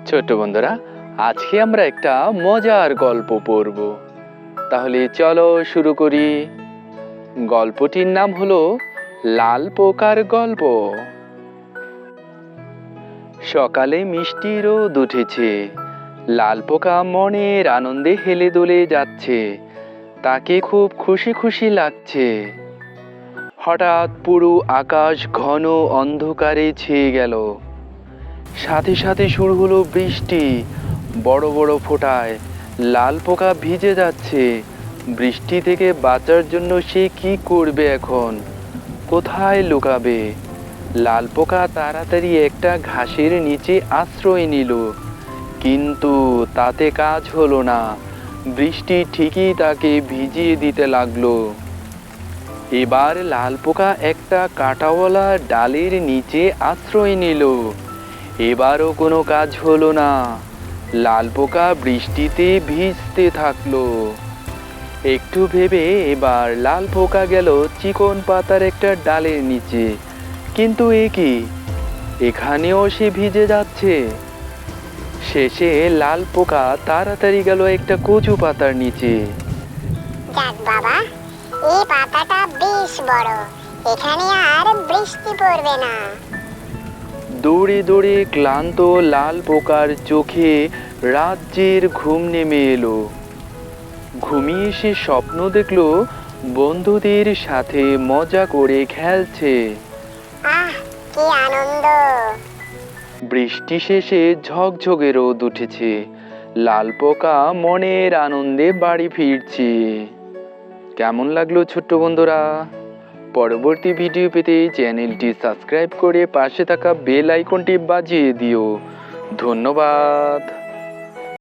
ছোট্ট বন্ধুরা, আজকে আমরা একটা মজার গল্প পড়ব। তাহলে চলো শুরু করি। গল্পটির নাম হলো লাল পোকার গল্প। সকালে মিষ্টি রোদ উঠেছে। লাল পোকা মনের আনন্দে হেলে দুলে যাচ্ছে। তাকে খুব খুশি খুশি লাগছে। হঠাৎ পুরো আকাশ ঘন অন্ধকারে ছেয়ে গেল। সাথে সাথে শুরু হলো বৃষ্টি। বড় বড় ফোঁটায় লাল পোকা ভিজে যাচ্ছে। বৃষ্টি থেকে বাঁচার জন্য সে কি করবে এখন? কোথায় লুকাবে? লাল পোকা তাড়াতাড়ি একটা ঘাসের নিচে আশ্রয় নিল। কিন্তু তাতে কাজ হলো না। বৃষ্টি ঠিকই তাকে ভিজিয়ে দিতে লাগলো। এবার লাল পোকা একটা কাঁটাওয়ালা ডালের নিচে আশ্রয় নিল। এবারও কোনো কাজ হলো না। লাল পোকা বৃষ্টিতে ভিজতে থাকলো। একটু ভেবে এবার লাল পোকা গেল চিকন পাতার একটা ডালের নিচে। কিন্তু এ কি, এখানেও সে ভিজে যাচ্ছে। শেষে লাল পোকা তাড়াতাড়ি গেল একটা কচু পাতার নিচে। যাক বাবা, এই পাতাটা বেশ বড়, এখানে আর বৃষ্টি পড়বে না। দৌড়ে দৌড়ে ক্লান্ত লাল পোকার চোখে রাজ্যের ঘুম নেমে এলো। ঘুমিয়ে সে স্বপ্ন দেখলো বন্ধুদের সাথে মজা করে খেলছে। আহ, কি আনন্দ! বৃষ্টি শেষে ঝকঝকে রোদ উঠেছে। লাল পোকা মনের আনন্দে বাড়ি ফিরছে। কেমন লাগলো ছোট্ট বন্ধুরা? পরবর্তী ভিডিও পেতে চ্যানেলটি সাবস্ক্রাইব করে পাশে থাকা বেল আইকনটি বাজিয়ে দিও। ধন্যবাদ।